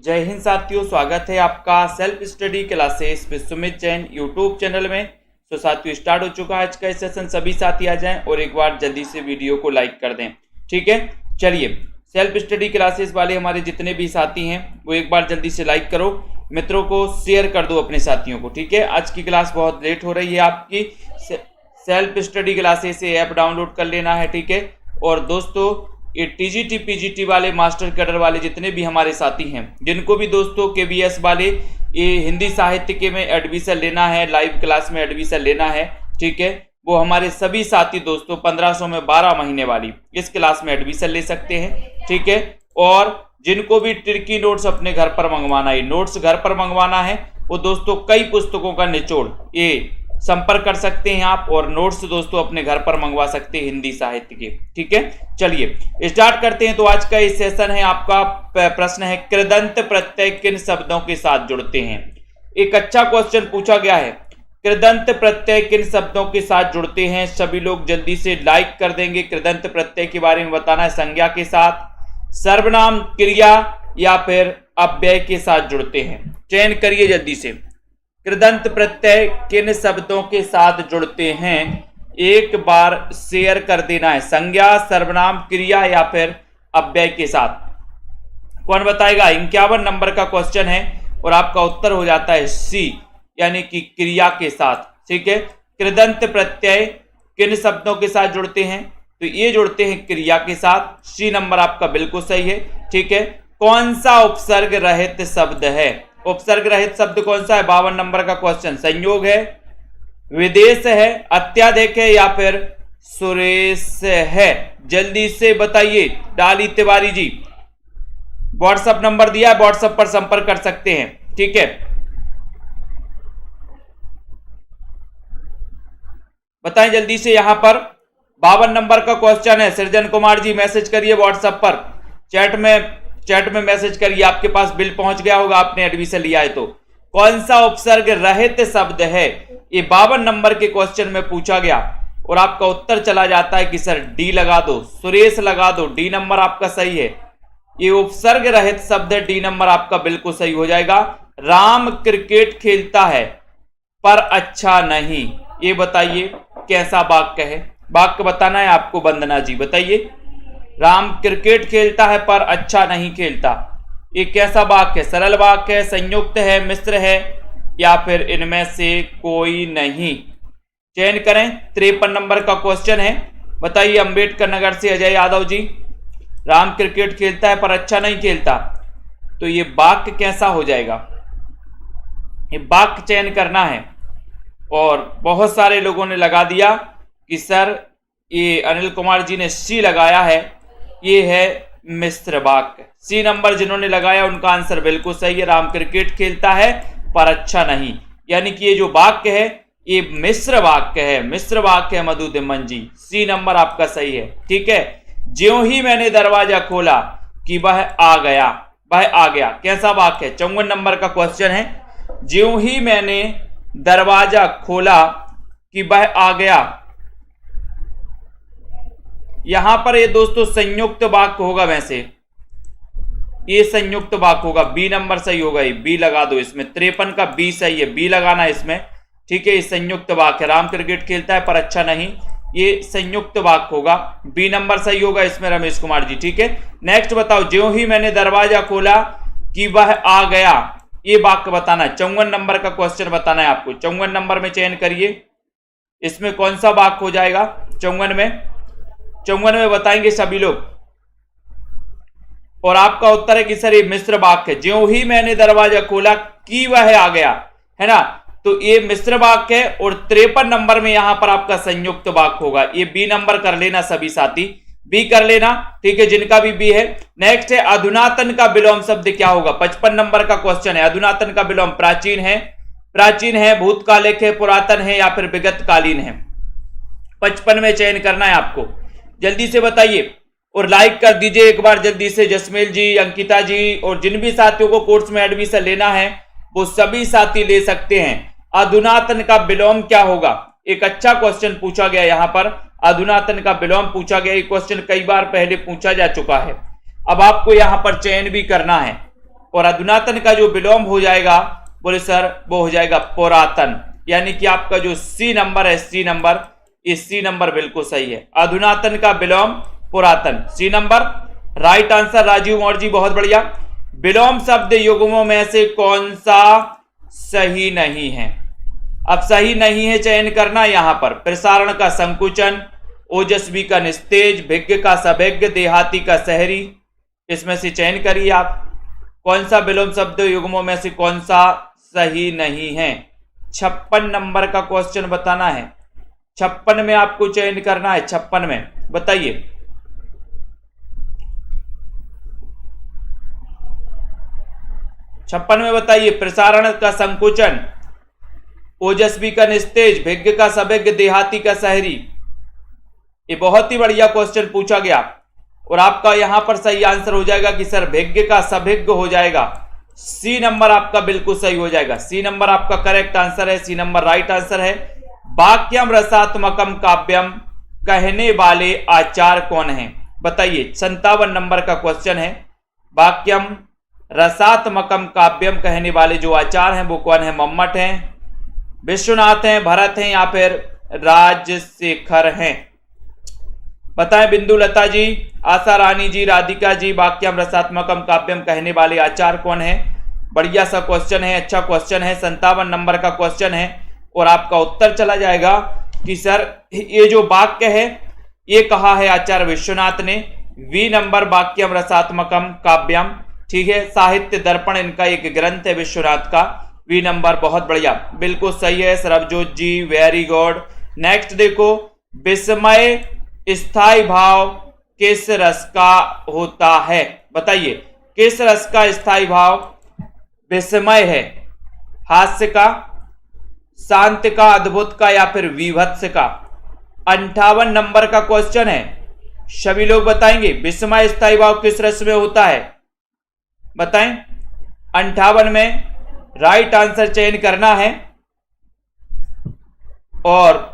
जय हिंद साथियों, स्वागत है आपका self study classes with Sumit Jain YouTube channel में। तो साथियों स्टार्ट हो चुका है आज का सेशन। सभी साथी आ जाएं और एक बार जल्दी से वीडियो को लाइक कर दें। ठीक है, चलिए सेल्फ स्टडी क्लासेस वाले हमारे जितने भी साथी हैं वो एक बार जल्दी से लाइक करो, मित्रों को शेयर कर दो अपने साथियों को। ठीक है, आज की क्लास बहुत लेट हो रही है आपकी। सेल्फ स्टडी क्लासेस से ऐप डाउनलोड कर लेना है। ठीक है, और दोस्तों ये टीजीटी पीजीटी वाले मास्टर कैडर वाले जितने भी हमारे साथी हैं, जिनको भी दोस्तों केबीएस वाले ये हिंदी साहित्य के में एडमिशन लेना है, लाइव क्लास में एडमिशन लेना है, ठीक है, वो हमारे सभी साथी दोस्तों 1500 में 12 महीने वाली इस क्लास में एडमिशन ले सकते हैं। ठीक है, और जिनको भी ट्रिकी नोट्स अपने घर पर मंगवाना है, नोट्स घर पर मंगवाना है, वो दोस्तों कई पुस्तकों का निचोड़ ये संपर्क कर सकते हैं आप, और नोट्स दोस्तों अपने घर पर मंगवा सकते हैं हिंदी साहित्य के। ठीक है, चलिए स्टार्ट करते हैं। तो आज का इस सेशन है, आपका प्रश्न है कृदंत प्रत्यय किन शब्दों के साथ जुड़ते हैं। एक अच्छा क्वेश्चन पूछा गया है, कृदंत प्रत्यय किन शब्दों के साथ जुड़ते हैं। सभी लोग जल्दी से लाइक कर देंगे। कृदंत प्रत्यय के बारे में बताना है, संज्ञा के साथ, सर्वनाम, क्रिया या फिर अव्यय के साथ जुड़ते हैं। चयन करिए जल्दी से। कृदंत प्रत्यय किन शब्दों के साथ जुड़ते हैं, एक बार शेयर कर देना है। संज्ञा, सर्वनाम, क्रिया या फिर अव्यय के साथ। कौन बताएगा? 51 नंबर का क्वेश्चन है और आपका उत्तर हो जाता है सी, यानी कि क्रिया के साथ। ठीक है, कृदंत प्रत्यय किन शब्दों के साथ जुड़ते हैं, तो ये जुड़ते हैं क्रिया के साथ। सी नंबर आपका बिल्कुल सही है। ठीक है, कौन सा उपसर्ग रहित शब्द है? उपसर्ग रहित शब्द कौन सा है? 52 नंबर का क्वेश्चन। संयोग है, विदेश है, अत्याधिक है या फिर सुरेश है? जल्दी से बताइए। डाली तिवारी जी व्हाट्सएप नंबर दिया है, व्हाट्सएप पर संपर्क कर सकते हैं। ठीक है, बताएं जल्दी से। यहां पर 52 नंबर का क्वेश्चन है। सृजन कुमार जी मैसेज करिए व्हाट्सएप पर, चैट में मैसेज करिए। आपके पास बिल पहुंच गया होगा, आपने एडमिशन लिया है तो। कौन सा उपसर्ग रहित शब्द है, ये 52 नंबर के क्वेश्चन में पूछा गया और आपका उत्तर चला जाता है कि सर डी लगा दो, सुरेश लगा दो। डी नंबर आपका सही है, ये उपसर्ग रहित शब्द है। डी नंबर आपका बिल्कुल सही हो जाएगा। राम क्रिकेट खेलता है पर अच्छा नहीं, ये बताइए कैसा वाक्य है? वाक्य बताना है आपको। वंदना जी बताइए। राम क्रिकेट खेलता है पर अच्छा नहीं खेलता, ये कैसा वाक्य है? सरल वाक्य है, संयुक्त है, मिश्र है या फिर इनमें से कोई नहीं? चयन करें। 53 नंबर का क्वेश्चन है, बताइए। अंबेडकर नगर से अजय यादव जी, राम क्रिकेट खेलता है पर अच्छा नहीं खेलता, तो ये वाक्य कैसा हो जाएगा? ये वाक्य चयन करना है। और बहुत सारे लोगों ने लगा दिया कि सर ये अनिल कुमार जी ने सी लगाया है, ये है मिश्र वाक्य। सी नंबर जिन्होंने लगाया उनका आंसर बिल्कुल सही है। राम क्रिकेट खेलता है पर अच्छा नहीं, यानी कि ये जो वाक्य है ये मिश्र वाक्य है। मिश्र वाक्य है मधु दिमन जी। सी नंबर आपका सही है। ठीक है, ज्यों ही मैंने दरवाजा खोला कि वह आ गया, वह आ गया, कैसा वाक्य है? 54 नंबर का क्वेश्चन है। ज्यों ही मैंने दरवाजा खोला कि वह आ गया, यहां पर ये दोस्तों संयुक्त वाक्य होगा। वैसे ये संयुक्त वाक्य होगा। बी नंबर सही होगा, ये बी लगा दो इसमें। 53 का बी सही है, बी लगाना है इसमें। ठीक है, ये संयुक्त वाक्य। राम क्रिकेट खेलता है पर अच्छा नहीं, ये संयुक्त वाक्य होगा। बी नंबर सही होगा इसमें रमेश कुमार जी। ठीक है, नेक्स्ट बताओ। ज्यों ही मैंने दरवाजा खोला कि वह आ गया, ये वाक्य बताना है। 54 नंबर का क्वेश्चन बताना है आपको। 54 नंबर में चयन करिए, इसमें कौन सा वाक्य हो जाएगा? 54 में बताएंगे सभी लोग। और आपका उत्तर है कि सर ये मिश्र वाक्य है। ज्यों ही मैंने दरवाजा खोला कि वह आ गया, है ना, तो ये मिश्र वाक्य है। और 53 नंबर में यहां पर आपका संयुक्त वाक्य होगा। ये बी नंबर कर लेना सभी साथी, बी कर लेना। ठीक है, जिनका भी बी है। नेक्स्ट है अधुनातन का विलोम शब्द क्या होगा? 55 नंबर का क्वेश्चन है। अधुनातन का विलोम प्राचीन है, प्राचीन है, भूतकालिक है, पुरातन है या फिर विगतकालीन है? 55 में चयन करना है आपको। जल्दी से बताइए और लाइक कर दीजिए एक बार जल्दी से। जसमेल जी, अंकिता जी, और जिन भी साथियों को कोर्स में एडमिशन लेना है वो सभी साथी ले सकते हैं। अधुनातन का विलोम क्या होगा? एक अच्छा क्वेश्चन पूछा गया यहां पर। अधुनातन का विलोम पूछा गया। ये क्वेश्चन कई बार पहले पूछा जा चुका है। अब आपको यहां पर चयन भी करना है। और अधुनातन का जो विलोम हो जाएगा बोले सर वो हो जाएगा पुरातन, यानी कि आपका जो सी नंबर है, सी नंबर, इस सी नंबर बिल्कुल सही है। अधुनातन का विलोम पुरातन, C number right answer. Rajeev Maurya ji बहुत बढ़िया। विलोम शब्द युग्मों में से कौन सा सही नहीं है? अब सही नहीं है चयन करना यहां पर। प्रसारण का संकुचन, ओजस्वी का निस्तेज, भिज्ञ का सभिज्ञ, देहाती का शहरी, इसमें से चयन करिए आप कौन सा विलोम शब्द युग्मों में से कौन सा सही नहीं है। 56 नंबर का क्वेश्चन बताना है, 56 में आपको चयन करना है। 56 में बताइए, 56 में बताइए। प्रसारण का संकुचन, ओजस्वी का निस्तेज, भिज्ञ का सभिज्ञ, देहाती का शहरी। ये बहुत ही बढ़िया क्वेश्चन पूछा गया और आपका यहां पर सही आंसर हो जाएगा कि सर भिज्ञ का सभिज्ञ हो जाएगा। सी नंबर आपका बिल्कुल सही हो जाएगा। सी नंबर आपका करेक्ट आंसर है, सी नंबर राइट आंसर है। वाक्यम रसात्मकम काव्यम कहने वाले आचार कौन हैं? बताइए, 57 नंबर का क्वेश्चन है। वाक्यम रसात्मकम काव्यम कहने वाले जो आचार हैं वो कौन है? मम्मट हैं, विश्वनाथ हैं, भरत हैं या फिर राजशेखर हैं? बताएं बिंदु लता जी, आशा रानी जी, राधिका जी। वाक्यम रसात्मकम काव्यम कहने वाले आचार कौन है? बढ़िया सा क्वेश्चन है, अच्छा क्वेश्चन है। 57 नंबर का क्वेश्चन है और आपका उत्तर चला जाएगा कि सर ये जो वाक्य है ये कहा है आचार्य विश्वनाथ ने। वी नंबर वाक्यम रसात्मकम काव्यम, ठीक है। साहित्य दर्पण इनका एक ग्रंथ है विश्वनाथ का। वी नंबर बहुत बढ़िया, बिल्कुल सही है सरबजोत जी, वेरी गुड। नेक्स्ट देखो, विस्मय स्थायी भाव किस रस का होता है? बताइए, किस रस का स्थायी भाव विस्मय है? हास्य का, शांत का, अद्भुत का या फिर विभत्स का? 58 नंबर का क्वेश्चन है, सभी लोग बताएंगे विस्मय स्थायी भाव किस रस में होता है? बताएं। 58 में राइट आंसर चयन करना है और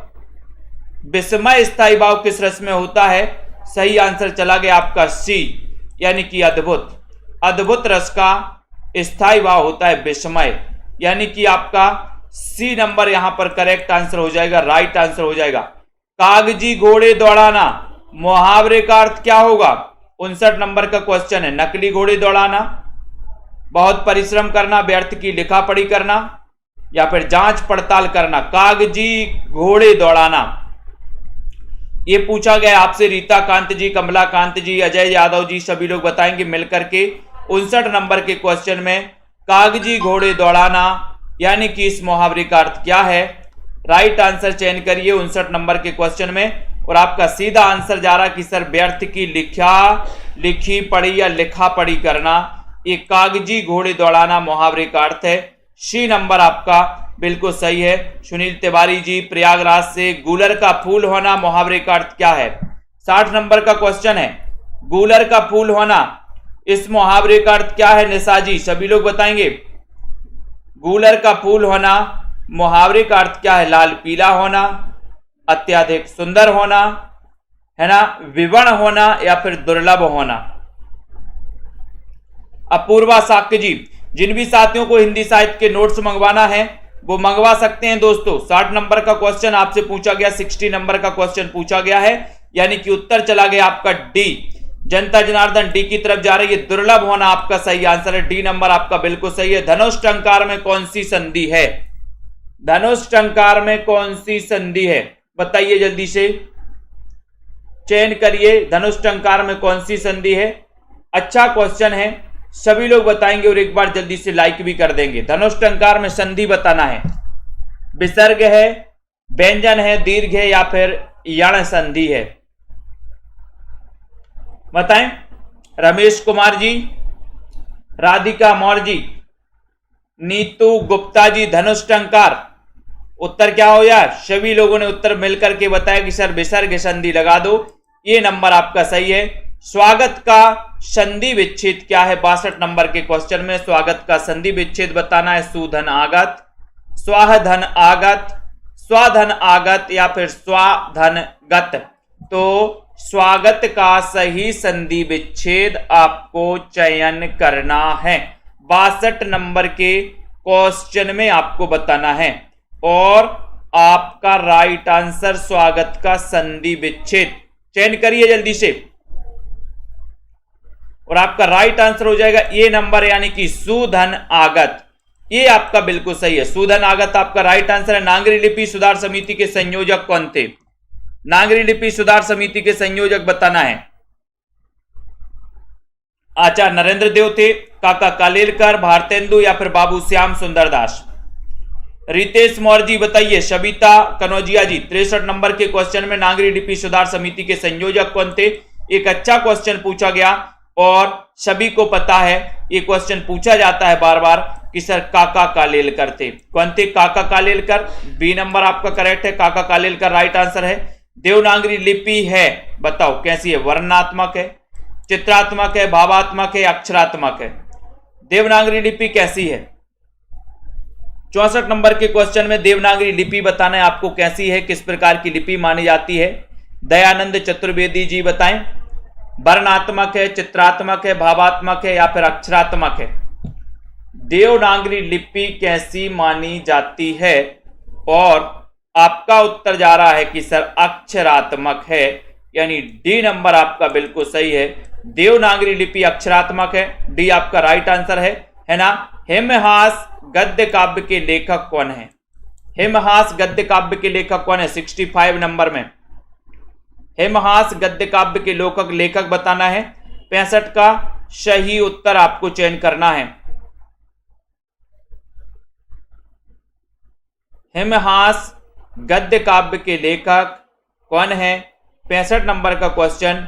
विस्मय स्थायी भाव किस रस में होता है? सही आंसर चला गया आपका सी, यानी कि अद्भुत। अद्भुत रस का स्थायी भाव होता है विस्मय, यानी कि आपका सी नंबर यहां पर करेक्ट आंसर हो जाएगा, राइट आंसर हो जाएगा। कागजी घोड़े दौड़ाना मुहावरे का अर्थ क्या होगा? 59 नंबर का क्वेश्चन है। नकली घोड़े दौड़ाना, बहुत परिश्रम करना, व्यर्थ की लिखा पढ़ी करना या फिर जांच पड़ताल करना। कागजी घोड़े दौड़ाना ये पूछा गया आपसे। रीता कांत जी, कमला कांत जी, अजय यादव जी, सभी लोग बताएंगे मिलकर के 59 नंबर के क्वेश्चन में कागजी घोड़े दौड़ाना यानी कि इस मुहावरे का अर्थ क्या है? राइट आंसर चयन करिए 59 नंबर के क्वेश्चन में और आपका सीधा आंसर जा रहा कि सर व्यर्थ की लिखी पढ़ी या लिखा पढ़ी करना, ये कागजी घोड़े दौड़ाना मुहावरे का अर्थ है। सी नंबर आपका बिल्कुल सही है। सुनील तिवारी जी प्रयागराज से, गूलर का फूल होना मुहावरे का अर्थ क्या है? 60 नंबर का क्वेश्चन है, गूलर का फूल होना इस मुहावरे का अर्थ क्या है? निशा जी, सभी लोग बताएंगे गूलर का फूल होना मुहावरे का अर्थ क्या है? लाल पीला होना, अत्यधिक सुंदर होना, है ना, विवर्ण होना या फिर दुर्लभ होना। अपूर्वा साक्य जी, जिन भी साथियों को हिंदी साहित्य के नोट्स मंगवाना है वो मंगवा सकते हैं दोस्तों। 60 नंबर का क्वेश्चन आपसे पूछा गया, 60 नंबर का क्वेश्चन पूछा गया है, यानी कि उत्तर चला गया आपका डी। जनता जनार्दन डी की तरफ जा रही है। दुर्लभ होना आपका सही आंसर है, डी नंबर आपका बिल्कुल सही है। धनुष टंकार में कौन सी संधि है? धनुष टंकार में कौन सी संधि है? बताइए जल्दी से, चयन करिए धनुष टंकार में कौन सी संधि है। अच्छा क्वेश्चन है, सभी लोग बताएंगे और एक बार जल्दी से लाइक भी कर देंगे। धनुष टंकार में संधि बताना है। विसर्ग है, व्यंजन है, दीर्घ है या फिर यण संधि है? बताएं। रमेश कुमार जी, राधिका मौर्य जी, नीतू गुप्ता जी, धनुष टंकार उत्तर क्या हो यार? सभी लोगों ने उत्तर मिलकर के बताया कि सर विसर्ग संधि लगा दो, ये नंबर आपका सही है। स्वागत का संधि विच्छेद क्या है? 62 नंबर के क्वेश्चन में स्वागत का संधि विच्छेद बताना है। सुधन आगत, स्वाधन आगत, स्वाधन आगत या फिर स्वाधन गत। तो स्वागत का सही संधि विच्छेद आपको चयन करना है। 62 नंबर के क्वेश्चन में आपको बताना है। और आपका राइट आंसर स्वागत का संधि विच्छेद, चयन करिए जल्दी से, और आपका राइट आंसर हो जाएगा ए नंबर, यानी कि सुधन आगत। ये आपका बिल्कुल सही है, सुधन आगत आपका राइट आंसर है। नागरी लिपि सुधार समिति के संयोजक कौन थे? नागरी लिपि सुधार समिति के संयोजक बताना है। आचार्य नरेंद्र देव थे, काका कालेलकर, भारतेंदु या फिर बाबू श्याम सुंदर दास? रितेश मौर्य जी बताइए। सविता कनौजिया जी 63 नंबर के क्वेश्चन में नागरी लिपि सुधार समिति के संयोजक कौन थे? एक अच्छा क्वेश्चन पूछा गया और सभी को पता है, ये क्वेश्चन पूछा जाता है बार बार कि सर काका कालेलकर थे। कौन थे? काका कालेलकर। बी नंबर आपका करेक्ट है, काका कालेलकर राइट आंसर है। देवनागरी लिपि है, बताओ कैसी है? वर्णनात्मक है, चित्रात्मक है, भावात्मक है, अक्षरात्मक है? देवनागरी लिपि कैसी है? 64 नंबर के क्वेश्चन में देवनागरी लिपि बताना है आपको कैसी है, किस प्रकार की लिपि मानी जाती है? दयानंद चतुर्वेदी जी बताएं। वर्णात्मक है, चित्रात्मक है, भावात्मक है या फिर अक्षरात्मक है? देवनागरी लिपि कैसी मानी जाती है? और आपका उत्तर जा रहा है कि सर अक्षरात्मक है, यानी डी नंबर आपका बिल्कुल सही है। देवनागरी लिपि अक्षरात्मक है, डी आपका राइट आंसर है ना। हिमहास गद्य काव्य के लेखक कौन है? हिमहास गद्य काव्य के लेखक कौन है? 65 नंबर में हिमहास गद्य काव्य के लेखक बताना है। 65 का सही उत्तर आपको चयन करना है। हिमहास गद्य काव्य के लेखक कौन है? 65 नंबर का क्वेश्चन,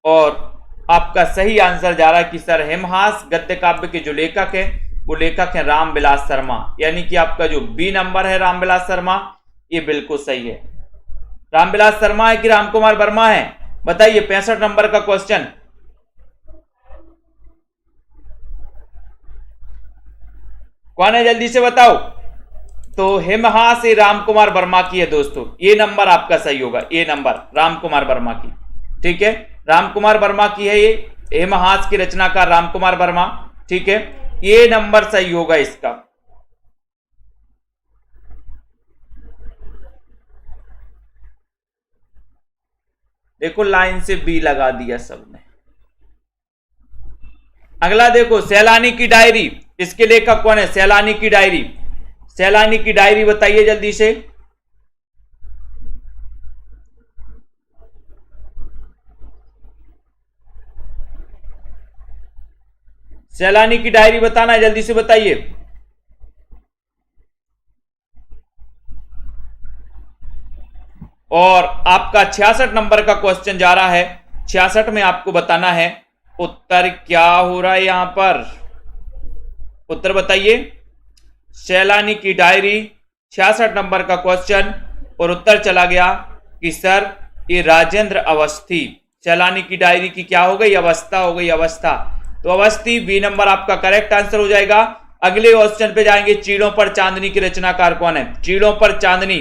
और आपका सही आंसर जा रहा है कि सर हिमहास गद्य काव्य के जो लेखक है वो लेखक है रामविलास शर्मा, यानी कि आपका जो बी नंबर है रामविलास शर्मा, ये बिल्कुल सही है। रामविलास शर्मा है कि रामकुमार वर्मा है? बताइए 65 नंबर का क्वेश्चन। कौन है जल्दी से बताओ। तो हिमहास ये रामकुमार वर्मा की है दोस्तों, ये नंबर आपका सही होगा, ये नंबर रामकुमार वर्मा की, ठीक है, रामकुमार वर्मा की है ये, हिमहास की रचनाकार रामकुमार वर्मा, ठीक है, ये नंबर सही होगा इसका। देखो लाइन से बी लगा दिया सबने। अगला देखो, सैलानी की डायरी, इसके लेखक कौन है? सैलानी की डायरी, सैलानी की डायरी बताइए जल्दी से। सैलानी की डायरी बताना है, जल्दी से बताइए। और आपका 66 नंबर का क्वेश्चन जा रहा है। 66 में आपको बताना है उत्तर क्या हो रहा है यहां पर, उत्तर बताइए। सैलानी की डायरी 66 नंबर का क्वेश्चन, और उत्तर चला गया कि सर ये राजेंद्र अवस्थी। सैलानी की डायरी की क्या हो गई? अवस्था हो गई, अवस्था। तो अवस्थी बी नंबर आपका करेक्ट आंसर हो जाएगा। अगले क्वेश्चन पे जाएंगे, चीड़ों पर चांदनी की रचनाकार कौन है? चीड़ों पर चांदनी,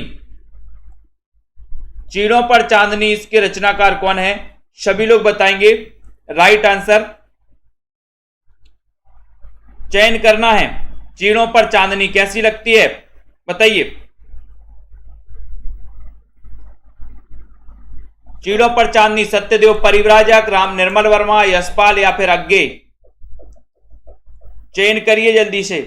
चीड़ों पर चांदनी इसके रचनाकार कौन है? सभी लोग बताएंगे। राइट आंसर चयन करना है। चीड़ों पर चांदनी कैसी लगती है बताइए। चीड़ों पर चांदनी सत्यदेव परिव्राजक, राम निर्मल वर्मा, यशपाल या फिर अज्ञे? चयन करिए जल्दी से।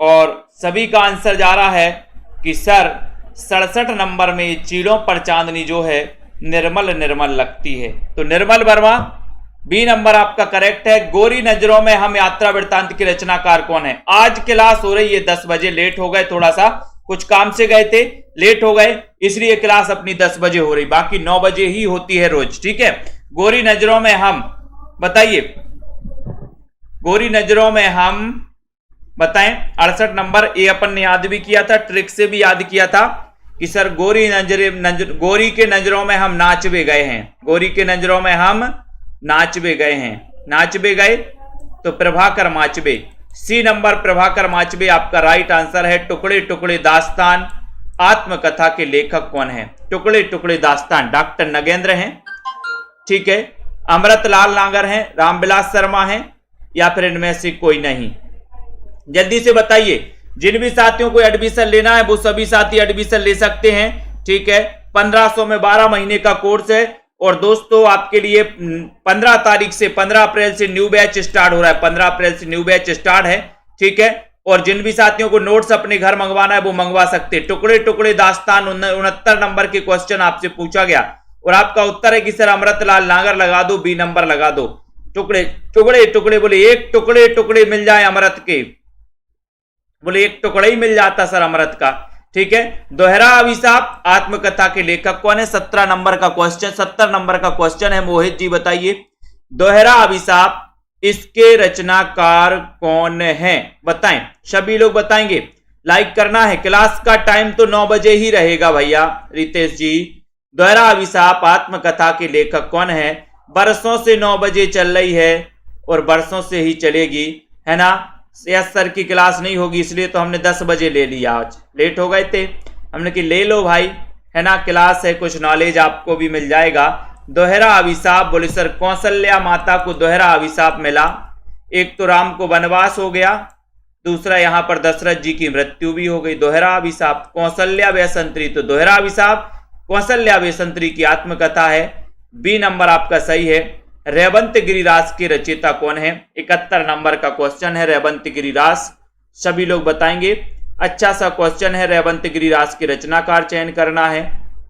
और सभी का आंसर जा रहा है कि सर 67 नंबर में चीड़ों पर चांदनी जो है निर्मल निर्मल लगती है। तो निर्मल वर्मा बी नंबर आपका करेक्ट है। गोरी नजरों में हम यात्रा वृत्तांत की रचनाकार कौन है? आज क्लास हो रही है 10 बजे, लेट हो गए, थोड़ा सा कुछ काम से गए थे, लेट हो गए, इसलिए क्लास अपनी 10 बजे हो रही, बाकी 9 बजे ही होती है रोज, ठीक है। गोरी नजरों में हम बताइए, गोरी नजरों में हम बताएं। 68 नंबर ये अपन ने याद भी किया था, ट्रिक से भी याद किया था कि सर गोरी के नजरों में हम नाचबे गए हैं, गोरी के नजरों में हम नाचबे गए हैं, नाचबे गए तो प्रभाकर माचबे। सी नंबर प्रभाकर माचबे आपका राइट आंसर है। टुकड़े टुकड़े दास्तान आत्मकथा के लेखक कौन है? टुकड़े टुकड़े दास्तान डॉक्टर नगेंद्र हैं, ठीक है, अमृतलाल नागर हैं, रामविलास शर्मा हैं, या फिर इनमें से कोई नहीं? जल्दी से बताइए। जिन भी साथियों को एडमिशन लेना है वो सभी साथी एडमिशन ले सकते हैं, ठीक है। 1500 में 12 महीने का कोर्स है। और दोस्तों आपके लिए 15 तारीख से 15 अप्रैल से न्यू बैच स्टार्ट हो रहा है। 15 अप्रैल से न्यू बैच स्टार्ट है, ठीक है। और जिन भी साथियों को नोट्स अपने घर मंगवाना है वो मंगवा सकते हैं। टुकड़े टुकड़े दास्तान 69 नंबर के क्वेश्चन आपसे पूछा गया और आपका उत्तर है कि सर अमृतलाल नागर लगा दो, बी नंबर लगा दो। टुकड़े टुकड़े टुकड़े बोले एक टुकड़े टुकड़े मिल जाए अमृत के, बोले एक टुकड़ा ही मिल जाता सर अमृत का, ठीक है। दोहरा अभिशाप आत्मकथा के लेखक कौन है? 17 नंबर का क्वेश्चन, 70 नंबर का क्वेश्चन है। मोहित जी बताइए, दोहरा अभिशाप इसके रचनाकार कौन है? बताएं, सभी लोग बताएंगे। लाइक करना है। क्लास का टाइम तो 9 बजे ही रहेगा भैया। रितेश जी, दोहरा अभिशाप आत्मकथा के लेखक कौन है? बरसों से 9 बजे चल रही है और बरसों से ही चलेगी, है ना। यस सर की क्लास नहीं होगी इसलिए तो हमने 10 बजे ले लिया, आज लेट हो गए थे, हमने कि ले लो भाई, है ना, क्लास है, कुछ नॉलेज आपको भी मिल जाएगा। दोहरा अभिशाप, बोले सर कौशल्या माता को दोहरा अभिशाप मिला। एक तो राम को वनवास हो गया, दूसरा यहां पर दशरथ जी की मृत्यु भी हो गई। दोहरा अभिशाप कौशल्या वैसंतरी, तो दोहरा अभिशाप कौशल्या वैसंतरी की आत्मकथा है। बी नंबर आपका सही है। रेवंत गिरिराज के रचयिता कौन है? 71 नंबर का क्वेश्चन है, रेवंत गिरिराज, सभी लोग बताएंगे। अच्छा सा क्वेश्चन है, रेवंत गिरिराज के रचनाकार चयन करना है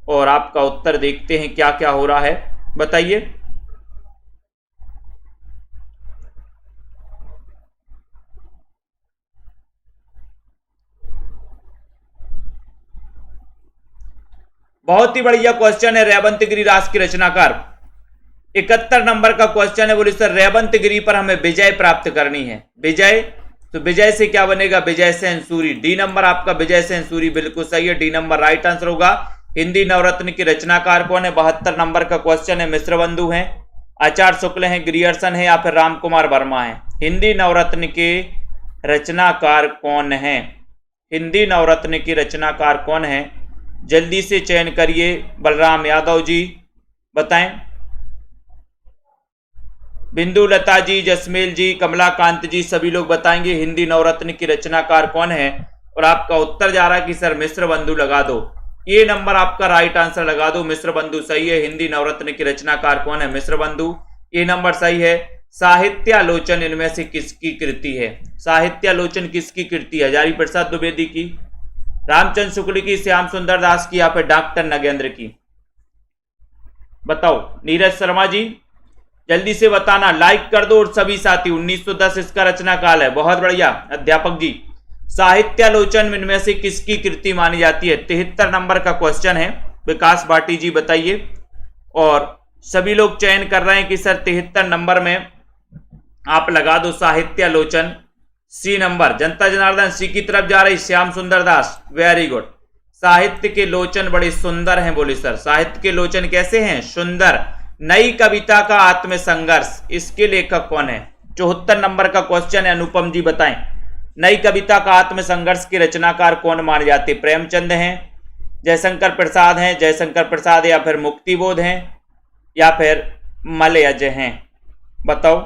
और आपका उत्तर देखते हैं क्या क्या हो रहा है, बताइए। बहुत ही बढ़िया क्वेश्चन है, रेवंत गिरिराज के रचनाकार। 71 नंबर का क्वेश्चन है, बोले सर रेवंत गिरी पर हमें विजय प्राप्त करनी है। विजय, तो विजय से क्या बनेगा? विजय सेन सूरी। डी नंबर आपका विजय सेन सूरी बिल्कुल सही है, डी नंबर राइट आंसर होगा। हिंदी नवरत्न के रचनाकार कौन है? 72 नंबर का क्वेश्चन है, मिश्रबंधु हैं, आचार्य शुक्ल हैं, ग्रियर्सन है, या फिर राम कुमार वर्मा है। हिंदी नवरत्न के रचनाकार कौन है? हिंदी नवरत्न के रचनाकार कौन है? जल्दी से चयन करिए। बलराम यादव जी बताएं। बिंदु लता जी, जसमेल जी, कमलाकांत जी, सभी लोग बताएंगे हिंदी नवरत्न की रचनाकार कौन है। और आपका उत्तर जा रहा है कि सर मिश्रबंधु लगा दो। ये नंबर आपका राइट आंसर लगा दो, मिश्रबंधु सही है। हिंदी नवरत्न की रचनाकार कौन है? मिश्रबंधु, ये नंबर सही है। साहित्यालोचन इनमें से किसकी कृति है? साहित्यालोचन किसकी कृति है? हजारी प्रसाद द्विवेदी की, रामचंद्र शुक्ल की, श्याम सुंदर दास की, या फिर डॉक्टर नगेंद्र की? बताओ। नीरज शर्मा जी जल्दी से बताना, लाइक कर दो। और सभी साथी 1910 इसका रचनाकाल है, बहुत बढ़िया। अध्यापक जी, साहित्यालोचन इनमें से किसकी कृति मानी जाती है? 73 नंबर का क्वेश्चन है, विकास भाटी जी बताइए। और सभी लोग चयन कर रहे हैं कि सर 73 नंबर में आप लगा दो साहित्यालोचन। सी नंबर, जनता जनार्दन सी की तरफ जा रही, श्याम सुंदर दास, वेरी गुड। साहित्य के लोचन बड़े सुंदर हैं, बोले सर साहित्य के लोचन कैसे हैं? सुंदर। नई कविता का आत्मसंघर्ष, इसके लेखक कौन है? 74 नंबर का क्वेश्चन है, अनुपम जी बताएं। नई कविता का आत्मसंघर्ष के रचनाकार कौन माने जाते? प्रेमचंद हैं, जयशंकर प्रसाद हैं, जयशंकर प्रसाद, या फिर मुक्तिबोध हैं, या फिर मलयज हैं? बताओ।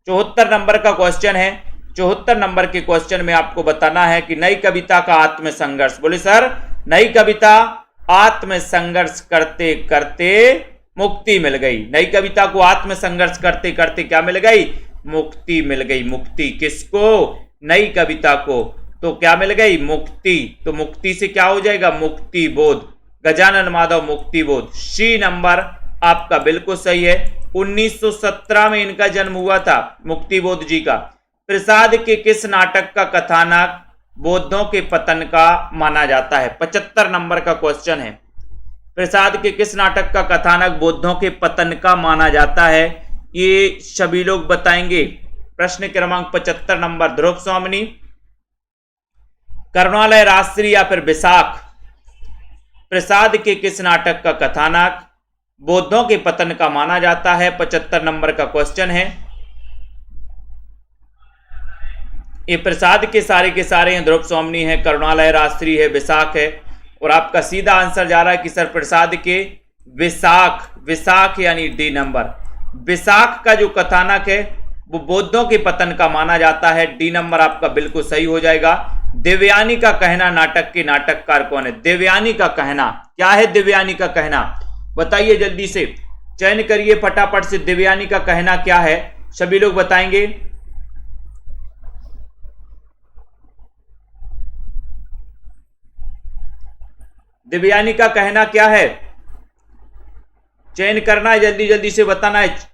74 नंबर का क्वेश्चन है। 74 नंबर के क्वेश्चन में आपको बताना है कि नई कविता का आत्मसंघर्ष, बोले सर नई कविता आत्मसंघर्ष करते करते मुक्ति मिल गई। नई कविता को आत्मसंघर्ष करते करते क्या मिल गई? मुक्ति मिल गई। मुक्ति किसको? नई कविता को। तो क्या मिल गई? मुक्ति। तो मुक्ति से क्या हो जाएगा? मुक्ति बोध। गजानन माधव मुक्ति बोध, सी नंबर आपका बिल्कुल सही है। 1917 में इनका जन्म हुआ था, मुक्ति बोध जी का। प्रसाद के किस नाटक का कथानक बौद्धों के पतन का माना जाता है? 75 नंबर का क्वेश्चन है। प्रसाद के किस नाटक का कथानक बौद्धों के पतन का माना जाता है? ये सभी लोग बताएंगे। प्रश्न क्रमांक 75 नंबर, ध्रुव स्वामिनी, करुणालय राजश्री, या फिर विशाख। प्रसाद के किस नाटक का कथानक बौद्धों के पतन का माना जाता है? 75 नंबर का क्वेश्चन है। ये प्रसाद के सारे हैं, ध्रुव सोमनी है, करुणालय राष्ट्रीय है, विशाख है। और आपका सीधा आंसर जा रहा है कि सर प्रसाद के विशाख, विशाख यानी डी नंबर। विशाख का जो कथानक है वो बौद्धों के पतन का माना जाता है। डी नंबर आपका बिल्कुल सही हो जाएगा। देवयानी का कहना नाटक के नाटककार कौन है? देवयानी का कहना क्या है? देवयानी का कहना बताइए जल्दी से, चयन करिए फटाफट से। देवयानी का कहना क्या है? सभी लोग बताएंगे। देवयानी का कहना क्या है? चयन करना है, जल्दी जल्दी से बताना है।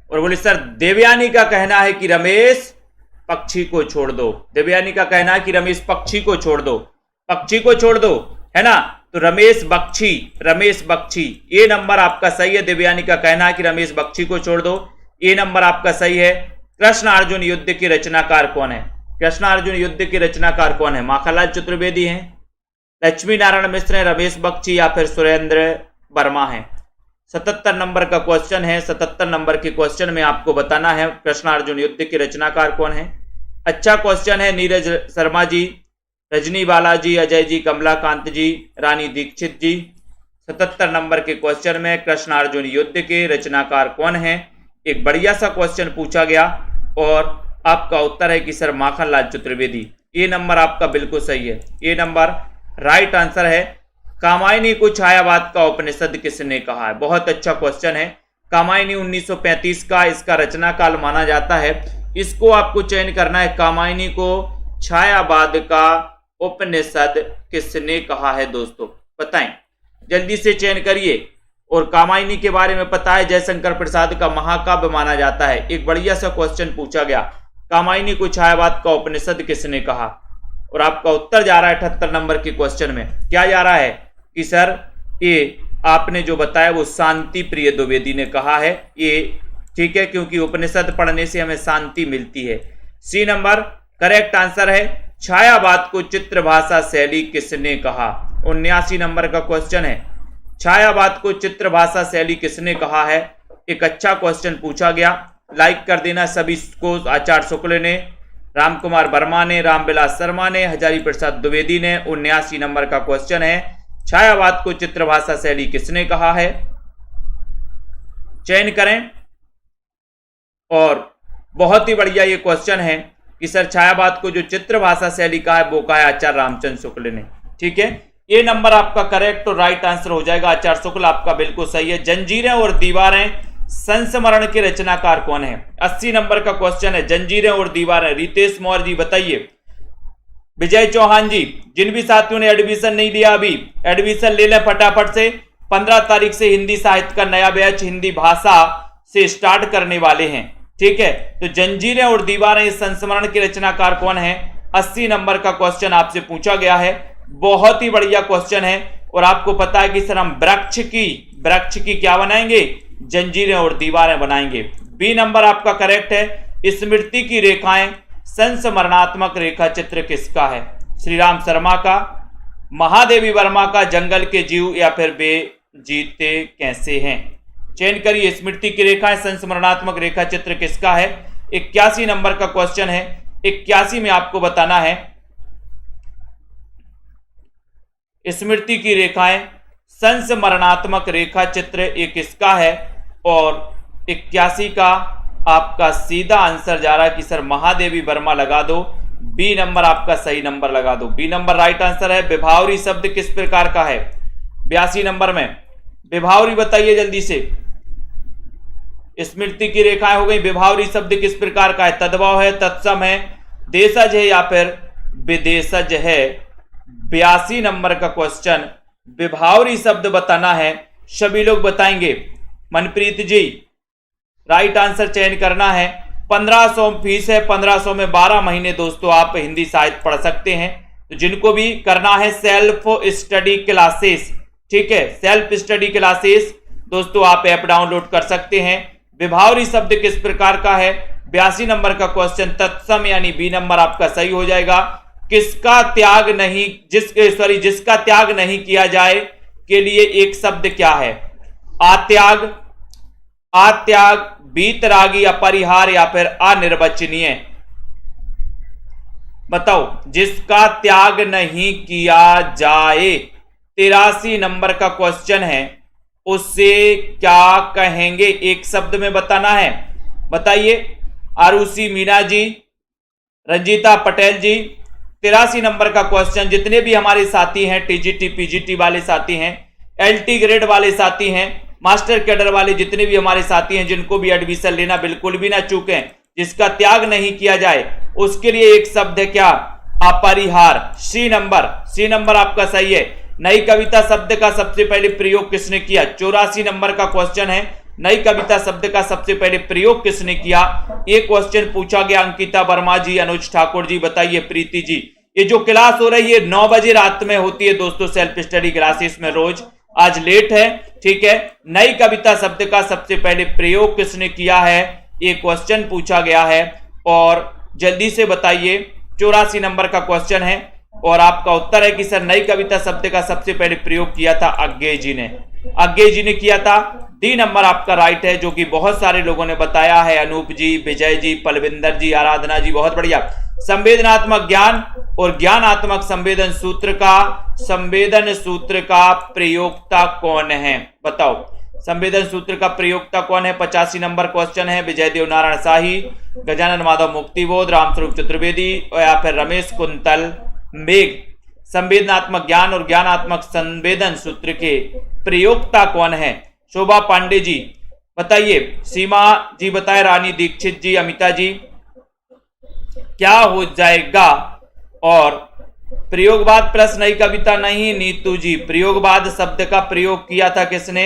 और बोले सर देवयानी का कहना है कि रमेश पक्षी को छोड़ दो। देवयानी का कहना है कि रमेश पक्षी को छोड़ दो, पक्षी को छोड़ दो, है ना? तो रमेश बख्शी, रमेश बख्शी ये नंबर आपका सही है। देवयानी का कहना है कि रमेश बख्शी को छोड़ दो, ये नंबर आपका सही है। कृष्ण अर्जुन युद्ध के रचनाकार कौन है? कृष्ण अर्जुन युद्ध के रचनाकार कौन है? माखनलाल चतुर्वेदी हैं, लक्ष्मी नारायण मिश्र हैं, रमेश बख्शी या फिर सुरेंद्र वर्मा है। 77 नंबर का क्वेश्चन है। 77 नंबर के क्वेश्चन में आपको बताना है कृष्ण अर्जुन युद्ध के रचनाकार कौन है। अच्छा क्वेश्चन है। नीरज शर्मा जी, रजनी बालाजी, अजय जी, कमलाकांत जी, रानी दीक्षित जी। 77 नंबर के क्वेश्चन में कृष्ण अर्जुन युद्ध के रचनाकार कौन है? एक बढ़िया सा क्वेश्चन पूछा गया और आपका उत्तर है कि सर माखनलाल चतुर्वेदी। ये नंबर आपका बिल्कुल सही है, ये नंबर राइट आंसर है। कामायनी को छायावाद का उपनिषद किसने कहा है? बहुत अच्छा क्वेश्चन है। कामायनी 1935 का इसका रचना काल माना जाता है। इसको आपको चयन करना है। कामायनी को छायावाद का उपनिषद किसने कहा है दोस्तों? बताएं, जल्दी से चयन करिए। और कामायनी के बारे में पता है, जयशंकर प्रसाद का महाकाव्य माना जाता है। एक बढ़िया सा क्वेश्चन पूछा गया, कामायनी को छायावाद का उपनिषद किसने कहा? और आपका उत्तर जा रहा है 78 नंबर के क्वेश्चन में। क्या जा रहा है कि सर ये आपने जो बताया वो शांति प्रिय द्विवेदी ने कहा है। ये ठीक है, क्योंकि उपनिषद पढ़ने से हमें शांति मिलती है। सी नंबर करेक्ट आंसर है। छायावाद को चित्र भाषा शैली किसने कहा? 79 नंबर का क्वेश्चन है। छायावाद को चित्र भाषा शैली किसने कहा है? एक अच्छा क्वेश्चन पूछा गया। लाइक कर देना सभी को। आचार्य शुक्ल ने, राम कुमार वर्मा ने, रामविलास शर्मा ने, हजारी प्रसाद द्विवेदी ने। 79 नंबर का क्वेश्चन है, छायावाद को चित्र भाषा शैली किसने कहा है? चयन करें। और बहुत ही बढ़िया ये क्वेश्चन है कि सर छायावाद को जो चित्र भाषा शैली का है वो कहा है आचार्य रामचंद्र शुक्ल ने। ठीक है, ये नंबर आपका करेक्ट और राइट आंसर हो जाएगा। आचार्य शुक्ल आपका बिल्कुल सही है। जंजीरें और दीवारें संस्मरण के रचनाकार कौन है? 80 नंबर का क्वेश्चन है। जंजीरें और दीवारें, रितेश मौर्य जी बताइए। विजय चौहान जी, जिन भी साथियों ने एडमिशन नहीं लिया अभी एडमिशन ले लें फटाफट से। 15 तारीख से हिंदी साहित्य का नया बैच हिंदी भाषा से स्टार्ट करने वाले हैं। ठीक है, तो जंजीरें और दीवारें इस संस्मरण के रचनाकार कौन है? 80 नंबर का क्वेश्चन आपसे पूछा गया है। बहुत ही बढ़िया क्वेश्चन है। और आपको पता है कि सर हम वृक्ष की क्या बनाएंगे? जंजीरें और दीवारें बनाएंगे। बी नंबर आपका करेक्ट है। स्मृति की रेखाएं संस्मरणात्मक रेखा चित्र किसका है? श्री राम शर्मा का, महादेवी वर्मा का, जंगल के जीव या फिर वे जीते कैसे हैं? चयन करिए। स्मृति की रेखाएं संस्मरणात्मक रेखा चित्र किसका है? 81 नंबर का क्वेश्चन है। 81 में आपको बताना है स्मृति की रेखाएं संस्मरणात्मक रेखा चित्र एक किसका है? और 81 का आपका सीधा आंसर जा रहा है कि सर महादेवी वर्मा लगा दो। बी नंबर आपका सही नंबर लगा दो। बी नंबर राइट आंसर है। विभावरी शब्द किस प्रकार का है? 82 नंबर में विभावरी बताइए जल्दी से। स्मृति की रेखाएं हो गई। विभावरी शब्द किस प्रकार का है? तद्भव है, तत्सम है, देशज है या फिर विदेशज है? 82 नंबर का क्वेश्चन, विभावरी शब्द बताना है। सभी लोग बताएंगे। मनप्रीत जी राइट आंसर चयन करना है। 1500 फीस है। 1500 में 12 महीने दोस्तों आप हिंदी साहित्य पढ़ सकते हैं। तो जिनको भी करना है सेल्फ स्टडी क्लासेस, ठीक है, सेल्फ स्टडी क्लासेस दोस्तों आप ऐप डाउनलोड कर सकते हैं। विभावरी शब्द किस प्रकार का है? 82 नंबर का क्वेश्चन तत्सम यानी बी नंबर आपका सही हो जाएगा। जिसका त्याग नहीं किया जाए के लिए एक शब्द क्या है? आत्याग, त्याग, बीतरागी, अपरिहार या फिर अनिर्वचनीय? बताओ, जिसका त्याग नहीं किया जाए, 83 नंबर का क्वेश्चन है, उससे क्या कहेंगे? एक शब्द में बताना है। बताइए। आरुषि मीना जी, रंजीता पटेल जी, 83 नंबर का क्वेश्चन। जितने भी हमारे साथी हैं, टीजीटी पीजीटी वाले साथी हैं, एलटी ग्रेड वाले साथी हैं, मास्टर कैडर वाले जितने भी हमारे साथी हैं, जिनको भी एडमिशन लेना, बिल्कुल भी ना चूकें। जिसका त्याग नहीं किया जाए उसके लिए एक शब्द है क्या? अपरिहार। सी नंबर आपका सही है। नई कविता शब्द का सबसे पहले प्रयोग किसने किया? 84 नंबर का क्वेश्चन है। नई कविता शब्द का सबसे पहले प्रयोग किसने किया? ये क्वेश्चन पूछा गया। अंकिता वर्मा जी, अनुज ठाकुर जी, बताइए। प्रीति जी, ये जो क्लास हो रही है 9 बजे रात में होती है दोस्तों, सेल्फ स्टडी क्लासेस में रोज। आज लेट है, ठीक है। नई कविता शब्द का सबसे पहले प्रयोग किसने किया है? ये क्वेश्चन पूछा गया है और जल्दी से बताइए। 84 नंबर का क्वेश्चन है और आपका उत्तर है कि सर नई कविता शब्द का सबसे पहले प्रयोग किया था अज्ञेय जी ने। अज्ञेय जी ने किया था। डी नंबर आपका राइट है, जो कि बहुत सारे लोगों ने बताया है। अनूप जी, विजय जी, पलविंदर जी, आराधना जी, बहुत बढ़िया। संवेदनात्मक ज्ञान और ज्ञानात्मक संवेदन सूत्र का प्रयोक्ता कौन है? बताओ, संवेदन सूत्र का प्रयोक्ता कौन है? 85 नंबर क्वेश्चन है। विजय देव नारायण शाही, गजानन माधव मुक्तिबोध, रामस्वरूप चतुर्वेदी या फिर रमेश कुंतल मेघ। संवेदनात्मक ज्ञान और ज्ञानात्मक संवेदन सूत्र के प्रयोक्ता कौन है? शोभा पांडे जी, बताइए। सीमा जी बताए, रानी दीक्षित जी, अमिता जी, क्या हो जाएगा? और प्रयोगवाद प्लस नई कविता नहीं। नीतू जी, प्रयोगवाद शब्द का प्रयोग किया था किसने?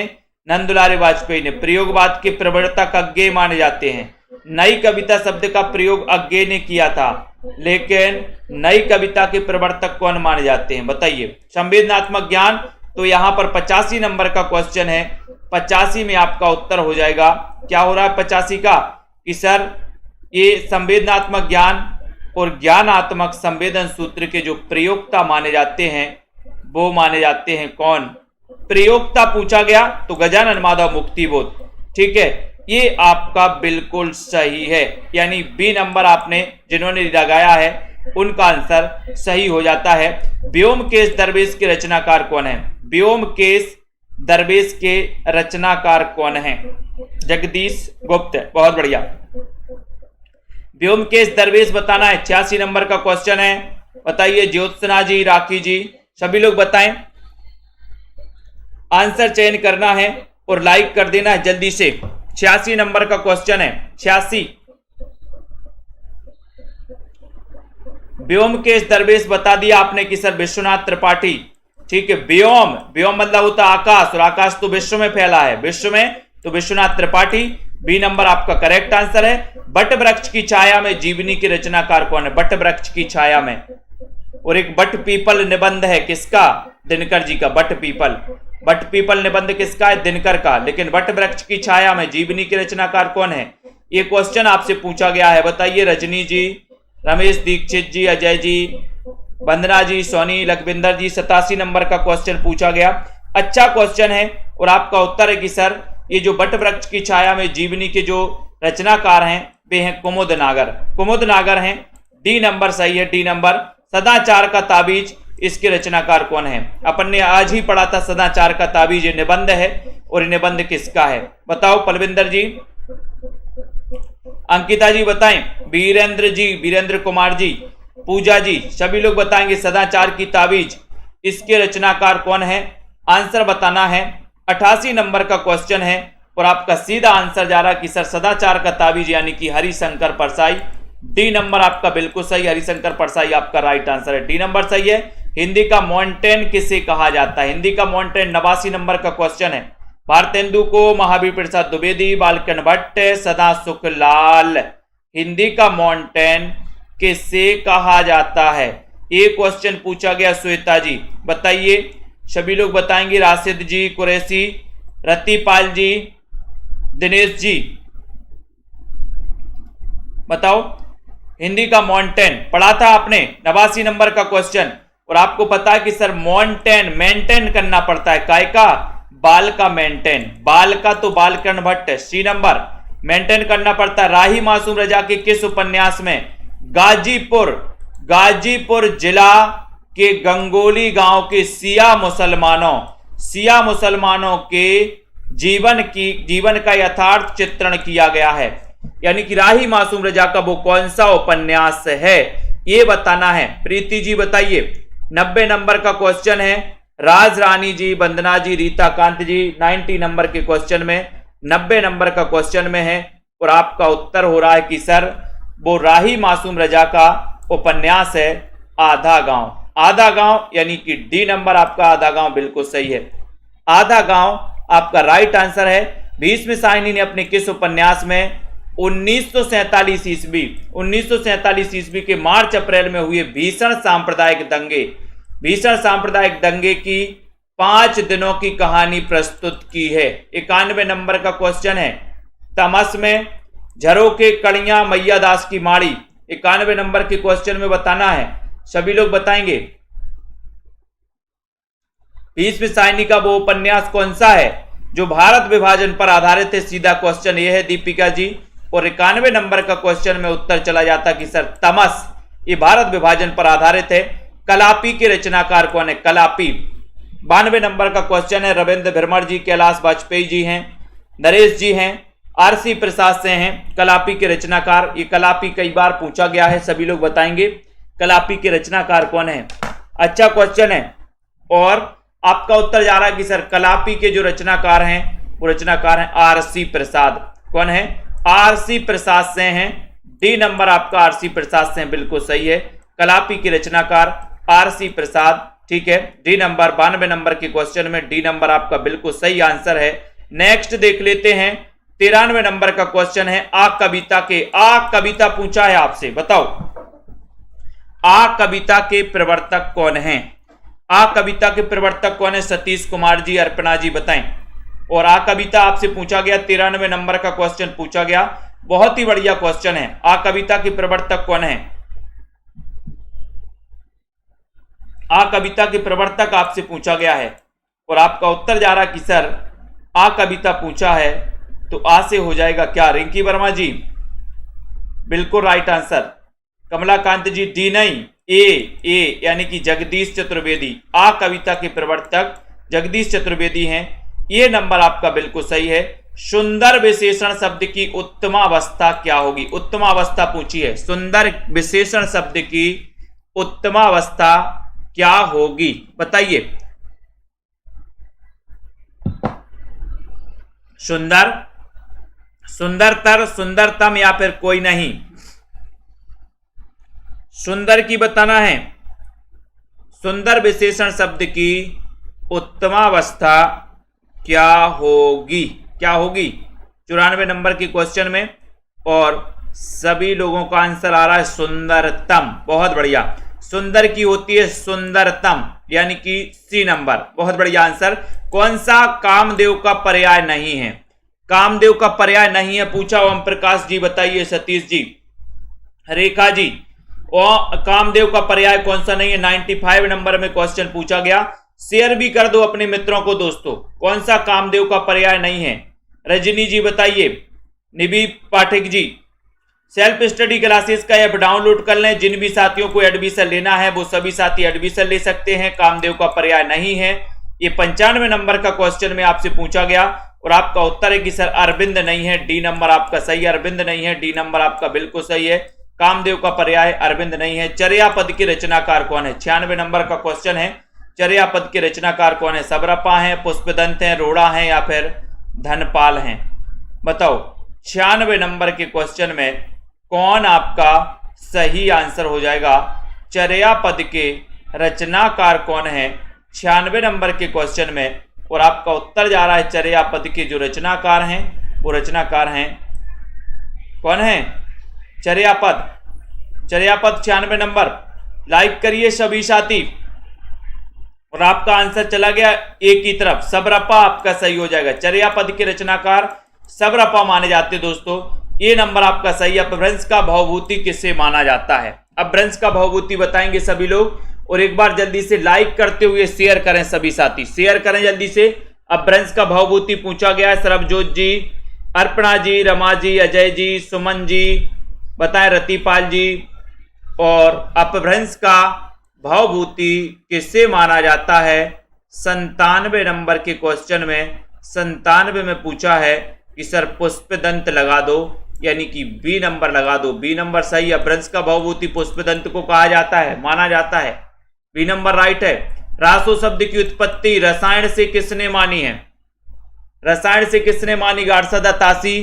नंदुलारे वाजपेयी ने। प्रयोगवाद के प्रवर्तक अज्ञेय माने जाते हैं। नई कविता शब्द का प्रयोग अज्ञेय ने किया था, लेकिन नई कविता के प्रवर्तक कौन माने जाते हैं? बताइए। संवेदनात्मक ज्ञान, तो यहां पर 85 नंबर का क्वेश्चन है। 85 में आपका उत्तर हो जाएगा। क्या हो रहा है 85 का? कि सर ये संवेदनात्मक ज्ञान और ज्ञानात्मक संवेदन सूत्र के जो प्रयोक्ता माने जाते हैं वो माने जाते हैं कौन? प्रयोक्ता पूछा गया तो गजानन माधव मुक्तिबोध, ठीक है। ये आपका बिल्कुल सही है, यानी बी नंबर आपने जिन्होंने लगाया है उनका आंसर सही हो जाता है। व्योमकेश दरवेश के रचनाकार कौन है? व्योमकेश दरवेश के रचनाकार कौन है? जगदीश गुप्त, बहुत बढ़िया। व्योमकेश दरवेश बताना है। 86 नंबर का क्वेश्चन है। बताइए। ज्योत्सना जी, राखी जी, सभी लोग बताएं। आंसर चयन करना है और लाइक कर देना है जल्दी से। 86 नंबर का क्वेश्चन है। 86। व्योमकेश दरवेश बता दिया आपने कि सर विश्वनाथ त्रिपाठी, ठीक है। व्योम मतलब होता आकाश, और आकाश तो विश्व में फैला है, विश्व में, तो विश्वनाथ त्रिपाठी। बी नंबर आपका करेक्ट आंसर है। बट वृक्ष की छाया में जीवनी के रचनाकार कौन है? बट वृक्ष की छाया में। और एक बट पीपल निबंध है किसका? दिनकर जी का। बट पीपल निबंध किसका है? दिनकर का। लेकिन बट वृक्ष की छाया में जीवनी के रचनाकार कौन है? ये क्वेश्चन आपसे पूछा गया है। बताइए। रजनी जी, रमेश दीक्षित जी, अजय जी, वंदना जी, सोनी, लखविंदर जी। 87 नंबर का क्वेश्चन पूछा गया। अच्छा क्वेश्चन है और आपका उत्तर है कि सर ये जो बट वृक्ष की छाया में जीवनी के जो रचनाकार हैं वे हैं कुमुद नागर हैं। डी नंबर सही है। D number. सदाचार का ताबीज, इसके रचनाकार कौन है? अपन ने आज ही पढ़ा था सदाचार का ताबीज, ये निबंध है और निबंध किसका है? बताओ। पलविंदर जी, अंकिता जी बताएं। वीरेंद्र जी, वीरेंद्र कुमार जी, पूजा जी, सभी लोग बताएंगे। सदाचार की ताबीज, इसके रचनाकार कौन है? आंसर बताना है। 88 नंबर का क्वेश्चन है और आपका सीधा आंसर जा रहा है कि सर सदाचार का ताबीज यानी कि हरिशंकर परसाई। डी नंबर आपका बिल्कुल सही, हरिशंकर परसाई आपका राइट आंसर है। डी नंबर सही है। हिंदी का मॉन्टेन किसे कहा जाता है? हिंदी का मॉन्टेन 89 नंबर का क्वेश्चन है। भारतेंदु को, महावीर प्रसाद द्विवेदी, बालकन भट्ट, सदा सुखलाल। हिंदी का मॉन्टेन किसे कहा जाता है? ये क्वेश्चन पूछा गया। श्वेता जी बताइए। सभी लोग बताएंगे। राशिद जी, कुरैशी, रतिपाल जी, दिनेश जी, बताओ। हिंदी का मॉन्टेन पढ़ा था आपने, 89 नंबर का क्वेश्चन। और आपको पता है कि सर मॉन्टेन मेंटेन करना पड़ता है, काय का? बाल का मेंटेन, बाल का तो बालकर्ण भट्ट है। सी नंबर मेंटेन करना पड़ता है। राही मासूम रजा के किस उपन्यास में गाजीपुर जिला के गंगोली गांव के शिया मुसलमानों के जीवन का यथार्थ चित्रण किया गया है? यानी कि राही मासूम रजा का वो कौन सा उपन्यास है, ये बताना है। प्रीति जी बताइए। 90 नंबर का क्वेश्चन है। राज रानी जी, वंदना जी, रीता कांत जी 90 नंबर के क्वेश्चन में, 90 नंबर का क्वेश्चन में है और आपका उत्तर हो रहा है कि सर वो राही मासूम रजा का उपन्यास है आधा गांव। आधा गांव यानी कि डी नंबर आपका आधा गांव बिल्कुल सही है। आधा गांव आपका राइट आंसर है। भीष्म साहनी ने अपने किस उपन्यास में 1947 ईस्वी के मार्च अप्रैल में हुए भीषण सांप्रदायिक दंगे की 5 दिनों की कहानी प्रस्तुत की है? 91 नंबर का क्वेश्चन है। तमस में झरोखे कड़ियां मैया दास की माड़ी, 91 नंबर के क्वेश्चन में बताना है। सभी लोग बताएंगे भीष्म साहनी का वो उपन्यास कौन सा है जो भारत विभाजन पर आधारित है? सीधा क्वेश्चन ये है दीपिका जी। और 91 नंबर का क्वेश्चन में उत्तर चला जाता कि सर तमस ये भारत विभाजन पर आधारित है। कलापी के रचनाकार कौन है? कलापी। 92 नंबर का क्वेश्चन है। रविंद्र भ्रमर जी, कैलाश वाजपेयी जी हैं, नरेश जी हैं, आरसी प्रसाद से हैं कलापी के रचनाकार। ये कलापी कई बार पूछा गया है, सभी लोग बताएंगे कलापी के रचनाकार कौन है। अच्छा क्वेश्चन है और आपका उत्तर जा रहा है कि सर कलापी के जो रचनाकार हैं वो रचनाकार हैं आरसी प्रसाद। कौन है? आरसी प्रसाद से हैं। डी नंबर आपका आरसी प्रसाद से हैं, बिल्कुल सही है। कलापी के रचनाकार आरसी प्रसाद, ठीक है। डी नंबर 92 नंबर के क्वेश्चन में डी नंबर आपका बिल्कुल सही आंसर है। नेक्स्ट देख लेते हैं 93 नंबर का क्वेश्चन है। आ कविता पूछा है आपसे, बताओ आ कविता के प्रवर्तक कौन हैं? आ कविता के प्रवर्तक कौन है? सतीश कुमार जी, अर्पणा जी बताएं। और आ कविता आपसे पूछा गया, 93 नंबर का क्वेश्चन पूछा गया, बहुत ही बढ़िया क्वेश्चन है। आ कविता के प्रवर्तक कौन है? आ कविता के प्रवर्तक आपसे पूछा गया है और आपका उत्तर जा रहा कि सर आ कविता पूछा है तो आ से हो जाएगा क्या? रिंकी वर्मा जी बिल्कुल right answer. Kamalakant ji D नहीं, ए यानी कि जगदीश चतुर्वेदी। आ कविता के प्रवर्तक जगदीश चतुर्वेदी हैं। ये नंबर आपका बिल्कुल सही है। सुंदर विशेषण शब्द की उत्तमावस्था क्या होगी? उत्तमावस्था पूछी है। सुंदर विशेषण शब्द की उत्तमावस्था क्या होगी बताइए? सुंदर, सुंदरतर, सुंदरतम या फिर कोई नहीं? सुंदर की बताना है। सुंदर विशेषण शब्द की उत्तमावस्था क्या होगी? क्या होगी 94 नंबर के क्वेश्चन में और सभी लोगों का आंसर आ रहा है सुंदरतम। बहुत बढ़िया। सुंदर की होती है सुंदरतम यानी कि सी नंबर। बहुत बढ़िया आंसर। कौन सा कामदेव का पर्याय नहीं है? कामदेव का पर्याय नहीं है पूछा ओम प्रकाश जी बताइए। सतीश जी, रेखा जी, और कामदेव का पर्याय कौन सा नहीं है? 95 नंबर में क्वेश्चन पूछा गया। शेयर भी कर दो अपने मित्रों को दोस्तों। कौन सा कामदेव का पर्याय नहीं है? रजनी जी बताइए। निबी Pathak ji, self study classes का ऐप डाउनलोड कर लें। जिन भी साथियों को एडमिशन लेना है वो सभी साथी एडमिशन ले सकते हैं। कामदेव का पर्याय नहीं है। ये 95 नंबर का क्वेश्चन में आपसे पूछा गया और आपका उत्तर है कि सर अरविंद नहीं है। डी नंबर आपका सही, अरविंद नहीं है। डी नंबर आपका बिल्कुल सही है। कामदेव का पर्याय अरविंद नहीं है। चर्या पद के रचनाकार कौन है? 96 नंबर का क्वेश्चन है। चर्या पद के रचनाकार कौन है? सबरपा हैं, पुष्पदंत हैं, रोड़ा हैं या फिर धनपाल हैं? बताओ 96 नंबर के क्वेश्चन में कौन आपका सही आंसर हो जाएगा? चर्या पद के रचनाकार कौन है 96 नंबर के क्वेश्चन में? और आपका उत्तर जा रहा है चर्या पद के जो रचनाकार हैं वो रचनाकार हैं कौन है? चर्या पद 96 नंबर। लाइक करिए सभी साथी। और आपका आंसर चला गया एक की तरफ। सबरपा आपका सही हो जाएगा। चर्या पद के रचनाकार सबरपा माने जाते हैं दोस्तों। ये नंबर आपका सही है। अपभ्रंश का भवभूति किससे माना जाता है? अपभ्रंश का भवभूति बताएंगे सभी लोग। और एक बार जल्दी से लाइक करते हुए शेयर करें सभी साथी। शेयर करें जल्दी से, अपभ्रंश का भवभूति पूछा गया है, सरबजोत जी, अर्पणा जी, रमा जी, अजय जी, सुमन जी, बताएं रतिपाल जी। और अपभ्रंश का भवभूति किससे माना जाता है? 97 नंबर के क्वेश्चन में 97 में पूछा है कि सर पुष्पदंत लगा दो, यानी कि बी नंबर लगा दो। बी नंबर सही। अपभ्रंश का भवभूति पुष्पदंत को कहा जाता है, माना जाता है। बी नंबर राइट है। रासो शब्द की उत्पत्ति रसायन से किसने मानी है? रसायन से किसने मानी? गार्सदा तासी,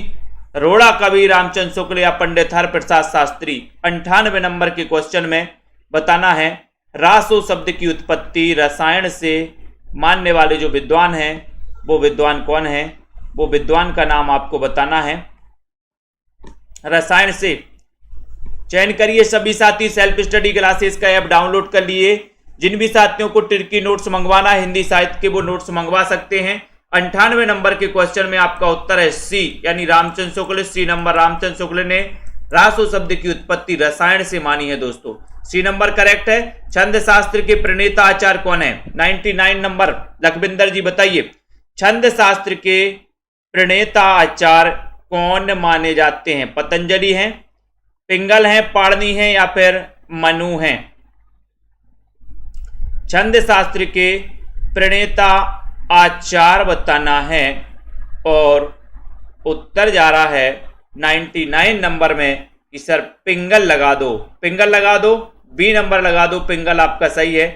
रोड़ा कवि, रामचंद्र शुक्ल या पंडित हरप्रसाद शास्त्री। 98 नंबर के क्वेश्चन में बताना है रासो शब्द की उत्पत्ति रसायन से मानने वाले जो विद्वान हैं वो विद्वान कौन है? वो विद्वान का नाम आपको बताना है। रसायन से चयन करिए सभी साथी। सेल्फ स्टडी क्लासेस का ऐप डाउनलोड कर लिए। जिन भी साथियों को ट्रिकी नोट्स मंगवाना है हिंदी साहित्य के, वो नोट्स मंगवा सकते हैं। 98 नंबर के क्वेश्चन में आपका उत्तर है सी, यानी रामचंद्र शुक्ल। सी नंबर रामचंद्र शुक्ल ने रासो शब्द की उत्पत्ति रसायन से मानी है दोस्तों। सी नंबर करेक्ट है। छंद शास्त्र के प्रणेता आचार्य कौन है? 99 नंबर लखविंदर जी बताइए। छंद शास्त्र के प्रणेता आचार्य कौन माने जाते हैं? पतंजलि हैं, पिंगल हैं, पाणिनि हैं या फिर मनु हैं? छंद शास्त्र के प्रणेता आचार्य बताना है और उत्तर जा रहा है 99 नंबर में कि सर पिंगल लगा दो। पिंगल लगा दो, बी नंबर लगा दो। पिंगल आपका सही है।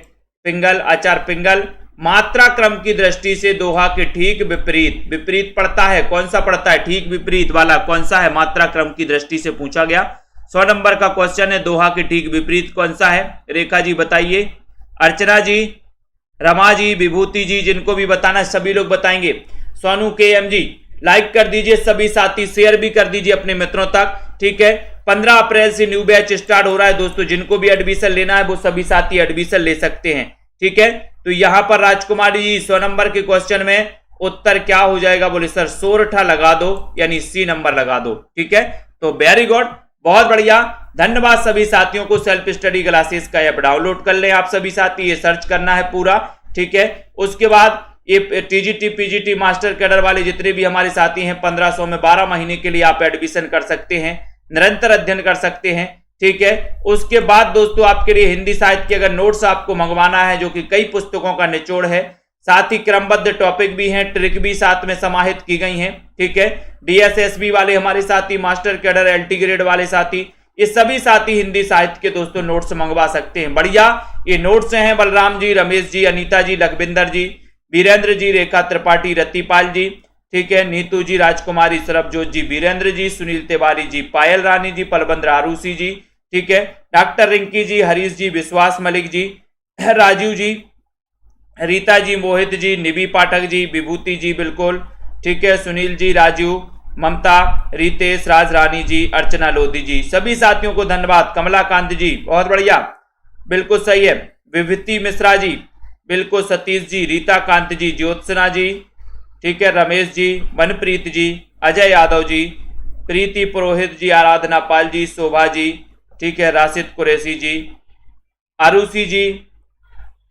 पिंगल, आचार्य पिंगल। मात्रा क्रम की दृष्टि से दोहा के ठीक विपरीत, विपरीत पड़ता है, कौन सा पड़ता है? ठीक विपरीत वाला कौन सा है? मात्रा क्रम की दृष्टि से पूछा गया। 100 नंबर का क्वेश्चन है, दोहा के ठीक विपरीत कौन सा है? रेखा जी बताइए, अर्चना जी, रमा जी, विभूति जी, जिनको भी बताना है सभी लोग बताएंगे। सोनू के एम जी लाइक कर दीजिए, सभी साथी शेयर भी कर दीजिए अपने मित्रों तक, ठीक है। 15 अप्रैल से न्यू बैच स्टार्ट हो रहा है दोस्तों। जिनको भी एडमिशन लेना है वो सभी साथी एडमिशन ले सकते हैं, ठीक है। तो यहां पर राजकुमारी जी 100 नंबर के क्वेश्चन में उत्तर क्या हो जाएगा? बोले सर सोरठा लगा दो, यानी सी नंबर लगा दो, ठीक है। तो वेरी गुड, बहुत बढ़िया, धन्यवाद सभी साथियों को। सेल्फ स्टडी क्लासेस का ऐप डाउनलोड कर लें आप सभी साथी, ये सर्च करना है पूरा, ठीक है। उसके बाद ये टीजीटी पीजीटी मास्टर कैडर वाले जितने भी हमारे साथी हैं 1500 में 12 महीने के लिए आप एडमिशन कर सकते हैं, निरंतर अध्ययन कर सकते हैं, ठीक है। उसके बाद दोस्तों आपके लिए हिंदी साहित्य के अगर नोट्स आपको मंगवाना है, जो कि कई पुस्तकों का निचोड़ है, साथ ही क्रमबद्ध टॉपिक भी हैं, ट्रिक भी साथ में समाहित की गई हैं, ठीक है। डीएसएसबी वाले हमारे साथी, मास्टर कैडर एलटी ग्रेड वाले साथी, ये सभी साथी हिंदी साहित्य के दोस्तों नोट्स मंगवा सकते हैं। बढ़िया, ये नोट्स हैं बलराम जी, रमेश जी, अनीता जी, लखविंदर जी, वीरेंद्र जी, रेखा त्रिपाठी, रतिपाल जी, ठीक है, नीतू जी, राजकुमारी, सरबजोत जी, वीरेंद्र जी, सुनील तिवारी जी, पायल रानी जी, पलबंद्र आरूसी जी, ठीक है, डॉक्टर रिंकी जी, हरीश जी, विश्वास मलिक जी, राजीव जी, रीता जी, मोहित जी, निबी पाठक जी, विभूति जी, बिल्कुल ठीक है, सुनील जी, राजू, ममता, रितेश, राज रानी जी, अर्चना लोधी जी, सभी साथियों को धन्यवाद। कमलाकांत जी बहुत बढ़िया, बिल्कुल सही है। विभूति मिश्रा जी, बिल्कुल, सतीश जी, रीता कांत जी, ज्योत्सना जी, ठीक है, रमेश जी, मनप्रीत जी, अजय यादव जी, प्रीति पुरोहित जी, आराधना पाल जी, शोभा जी, ठीक है, राशिद कुरैशी जी, आरूसी जी,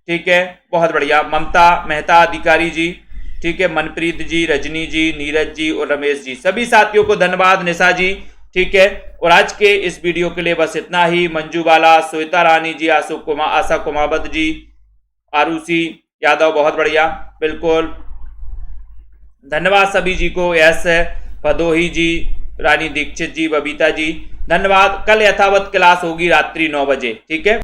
ठीक है, बहुत बढ़िया, ममता मेहता अधिकारी जी, ठीक है, मनप्रीत जी, रजनी जी, नीरज जी और रमेश जी, सभी साथियों को धन्यवाद। निशा जी, ठीक है। और आज के इस वीडियो के लिए बस इतना ही। मंजू बाला, श्वेता रानी जी, आशा कुमावत जी, आरूसी यादव, बहुत बढ़िया, बिल्कुल धन्यवाद सभी जी को। यस भदोही जी, रानी दीक्षित जी, बबीता जी, धन्यवाद। कल यथावत क्लास होगी रात्रि 9 बजे, ठीक है।